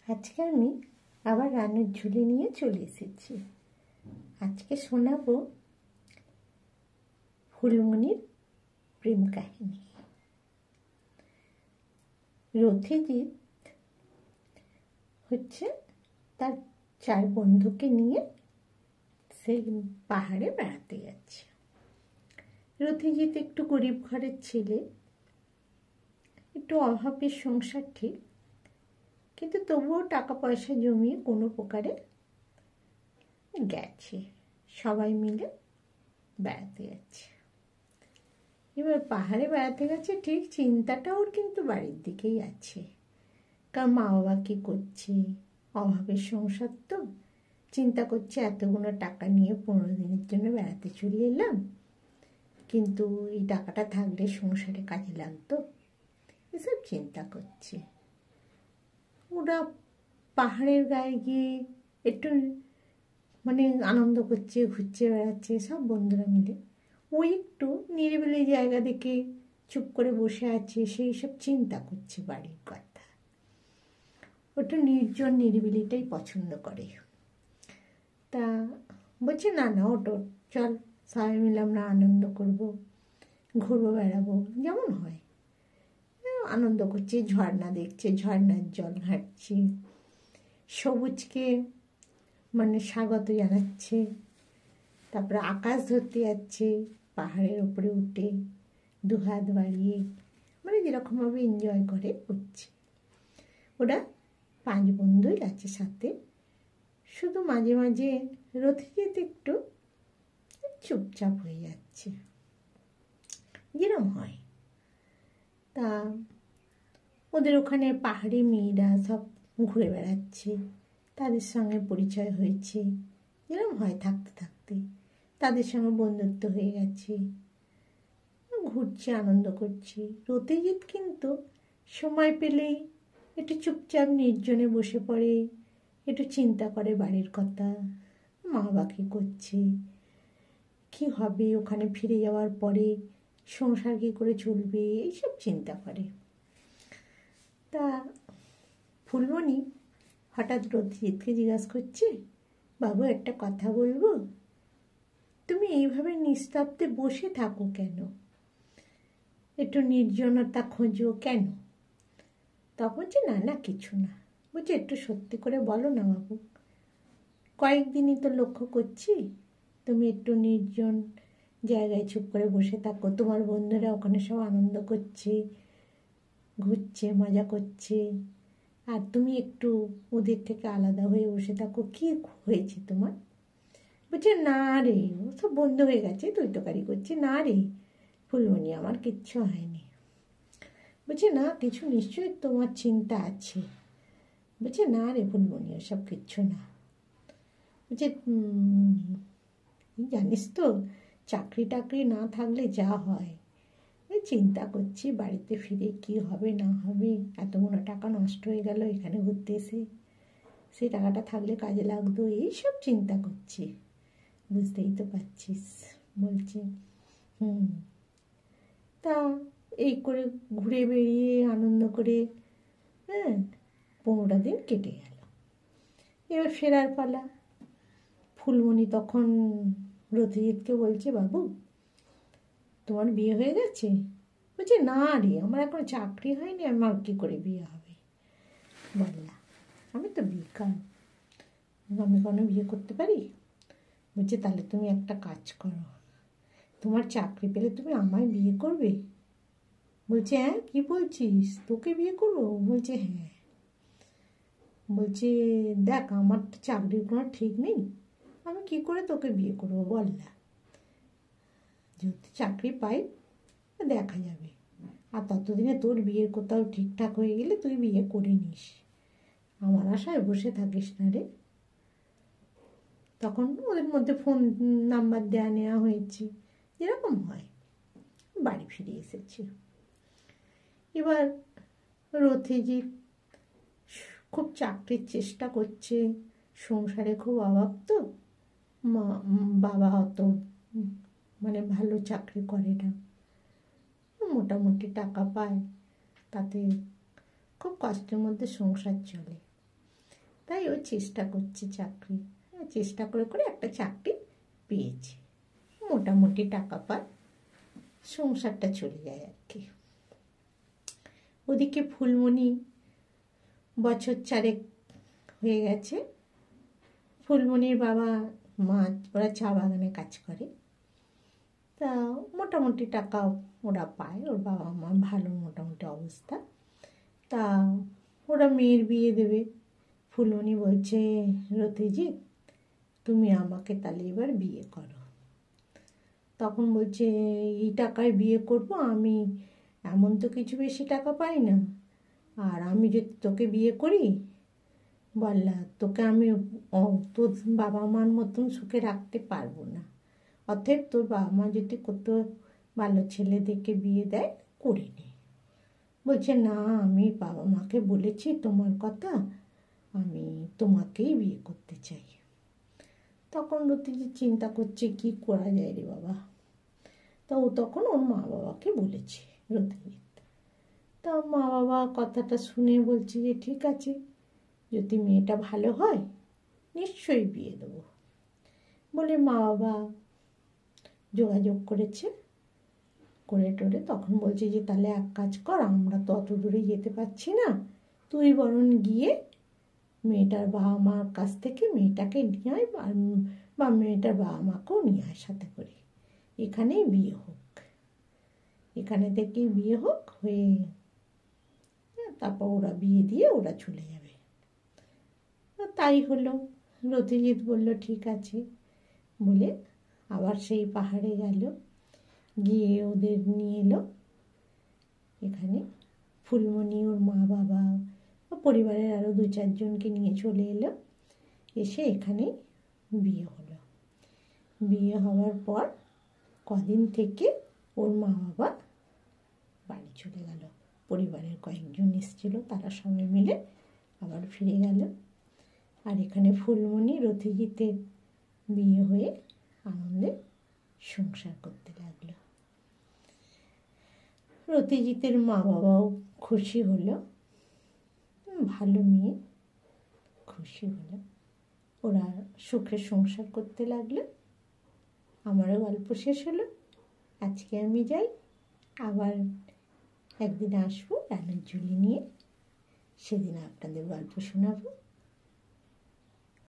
আজকে আমি আবার রানুর ঝুলি নিয়ে চলে এসেছি। আজকে শোনাবো ফুলমণির প্রেম কাহিনী। রথিজিৎ হচ্ছে তার 4 বন্ধুকে নিয়ে সেই পাহাড়ে বেড়াতে যাচ্ছে। রথিজিৎ একটু গরিব ঘরের ছেলে, একটু অভাবের সংসার ঠিক, কিন্তু তবুও টাকা পয়সা জমিয়ে কোনো প্রকারে গেছে, সবাই মিলে বেড়াতে যাচ্ছে। এবার পাহাড়ে বেড়াতে গেছে ঠিক, চিন্তাটা ওর কিন্তু বাড়ির দিকেই আছে। কারণ মা বাবা কী করছে, অভাবের সংসার তো, চিন্তা করছে এতগুলো টাকা নিয়ে 15 দিনের জন্য বেড়াতে চলে এলাম, কিন্তু এই টাকাটা থাকলে সংসারে কাজে লাগতো, এসব চিন্তা করছে। ওরা পাহাড়ের গায়ে গিয়ে একটু আনন্দ করছে, ঘুরছে বেড়াচ্ছে সব বন্ধুরা মিলে। ওই একটু নিরিবিলি জায়গা দেখে চুপ করে বসে আছে, সেই সব চিন্তা করছে বাড়ির কথা। ওটা নির্জন নিরিবিলিটাই পছন্দ করে। তা বলছে না ওটো চল, সবাই মিলে আমরা আনন্দ করবো, ঘুরবো বেড়াবো, যেমন হয়। আনন্দ করছে, ঝর্ণা দেখছে, ঝর্ণার জল ঘাটছে, সবুজকে স্বাগত জানাচ্ছে। তারপরে আকাশ ধরতে যাচ্ছে পাহাড়ের উপরে উঠে, দুহাত বাড়িয়ে, যেরকমভাবে এনজয় করে করছে। ওরা 5 বন্ধুই আছে সাথে। শুধু মাঝে মাঝে রথিজিৎ একটু চুপচাপ হয়ে যাচ্ছে, যেরকম হয়। তা ওদের ওখানে পাহাড়ি মেয়েরা সব ঘুরে বেড়াচ্ছে, তাদের সঙ্গে পরিচয় হয়েছে, যেরকম হয় থাকতে থাকতে তাদের সঙ্গে বন্ধুত্ব হয়ে গেছে, ঘুরছে আনন্দ করছে। রথিজিৎ কিন্তু সময় পেলেই একটু চুপচাপ নির্জনে বসে পড়ে, একটু চিন্তা করে বাড়ির কথা, মা বাবা কী করছে, কী হবে ওখানে ফিরে যাওয়ার পরে, সংসার কী করে চলবে, এইসব চিন্তা করে। তা ফুলমণি হঠাৎ রথিজিৎকে জিজ্ঞাসা করছে, বাবু একটা কথা বলবো, তুমি এইভাবে নিস্তব্ধে বসে থাকো কেন, একটু নির্জনতা খোঁজো কেন? তখন বলছে না কিছু না। বলছে একটু সত্যি করে বলো না বাবু, কয়েকদিনই তো লক্ষ্য করছি তুমি একটু নির্জন জায়গায় চুপ করে বসে থাকো, তোমার বন্ধুরা ওখানে সব আনন্দ করছে, ঘুরছে, মজা করছে, আর তুমি একটু ওদের থেকে আলাদা হয়ে বসে থাকো, কী হয়েছে তোমার? বলছে না রে, ও সব বন্ধ হয়ে গেছে, তুই তোকারি করছি। না রে ফুলমণি, আমার কিচ্ছু হয়নি। বলছে না কিছু নিশ্চয়ই তোমার চিন্তা আছে। বলছে না রে ফুলমণি, ওসব কিচ্ছু না। বলছে জানিস তো, চাকরি টাকরি না থাকলে যা হয়, চিন্তা করছি বাড়িতে ফিরে কি হবে না হবে, এতগুলো টাকা নষ্ট হয়ে গেল এখানে ঘুরতে এসে, সেই টাকাটা থাকলে কাজে লাগতো, এইসব চিন্তা করছি, বুঝতেই তো পারছিস। বলছে তা এই করে ঘুরে বেরিয়ে আনন্দ করে 15 দিন কেটে গেল। এবার ফেরার পালা। ফুলমণি তখন রথিজিৎকে বলছে, বাবু তোমার বিয়ে হয়ে গেছে? বলছে না রে, আমার এখন চাকরি হয়নি, আমার কী করে বিয়ে হবে? বললা আমি তো বেকার, আমি কোনো বিয়ে করতে পারি? বলছে তাহলে তুমি একটা কাজ করো, তোমার চাকরি পেলে তুমি আমায় বিয়ে করবে? বলছে হ্যাঁ, কী বলছিস, তোকে বিয়ে করবো? বলছে হ্যাঁ। বলছে দেখ, আমার তো চাকরির কোনো ঠিক নেই, আমি কী করে তোকে বিয়ে করবো বললা, যদি চাকরি পাই দেখা যাবে, আর ততদিনে তোর বিয়ের কোথাও ঠিকঠাক হয়ে গেলে তুই বিয়ে করে নিস, আমার আশায় বসে থাকিস না রে। তখন ওদের মধ্যে ফোন নাম্বার দেওয়া নেওয়া হয়েছে, যেরকম হয়। বাড়ি ফিরে এসেছে। এবার রথিজিৎ খুব চাকরির চেষ্টা করছে, সংসারে খুব অভাব তো, বাবা অত ভালো চাকরি করে না, মোটামুটি টাকা পায়, তাতে খুব কষ্টের মধ্যে সংসার চলে। তাই ও চেষ্টা করছে চাকরি, চেষ্টা করে করে একটা চাকরি পেয়েছে, মোটামুটি টাকা পায়, সংসারটা চলে যায় আর কি। ওদিকে ফুলমণি বছর 4 হয়ে গেছে। ফুলমণির বাবা মা ওরা চা বাগানে কাজ করে, তা মোটামুটি টাকা ওরা পায়, ওর বাবা মা ভালো মোটামুটি অবস্থা। তা ওরা মেয়ের বিয়ে দেবে। ফুলমণি বলছে, রতিজিৎ তুমি আমাকে তাহলে এবার বিয়ে করো। তখন বলছে, এই টাকায় বিয়ে করব আমি? এমন তো কিছু বেশি টাকা পাই না, আর আমি যদি তোকে বিয়ে করি বললা, তোকে আমি তোর বাবা মার মতন সুখে রাখতে পারবো না। অতএব তোর বাবা মা যদি কত ভালো ছেলে দেখে বিয়ে দেয় করে নে। বলছে, না আমি বাবা মাকে বলেছি তোমার কথা, আমি তোমাকেই বিয়ে করতে চাই। তখন রতিজিৎ চিন্তা করছে কি করা যায় রে বাবা। তা ও তখন ওর মা বাবাকে বলেছে রতিজিৎ। তা মা বাবা কথাটা শুনে বলছে যে ঠিক আছে, যদি মেয়েটা ভালো হয় নিশ্চয়ই বিয়ে দেবো বলে মা বাবা যোগাযোগ করেছে, করে টোরে তখন বলছে যে তাহলে এক কাজ কর, আমরা তো অত দূরে যেতে পারছি না, তুই বরং গিয়ে মেয়েটার বাবা মার কাছ থেকে মেয়েটাকে নিয়ে আয়, বা মেয়েটার বাবা মাকেও নিয়ে আয় সাথে করে, এখানেই বিয়ে হোক, এখানে থেকেই বিয়ে হোক, হয়ে তারপর ওরা বিয়ে দিয়ে ওরা চলে যাবে। তাই হলো। রতিজিৎ বলল ঠিক আছে বলে আবার সেই পাহাড়ে গেল, গিয়ে ওদের নিয়ে এলো এখানে। ফুলমণি ওর মা বাবা পরিবারের আরও 2-4 জনকে নিয়ে চলে এলো, এসে এখানে বিয়ে হলো। বিয়ে হওয়ার পর কদিন থেকে ওর মা বাবা বাড়ি চলে গেল, পরিবারের কয়েকজন এসেছিল তারা সবাই মিলে আবার ফিরে গেল। আর এখানে ফুলমণি রতিজিতের বিয়ে হয়ে আনন্দে সংসার করতে লাগলো। রতিজিতের মা বাবাও খুশি হলো, ভালো মেয়ে, খুশি হলো, ওরা সুখে সংসার করতে লাগলো। আমারও গল্প শেষ হলো। আজকে আমি যাই, আবার একদিন আসবো রান্নার ঝুলি নিয়ে, সেদিন আপনাদের গল্প শোনাবো।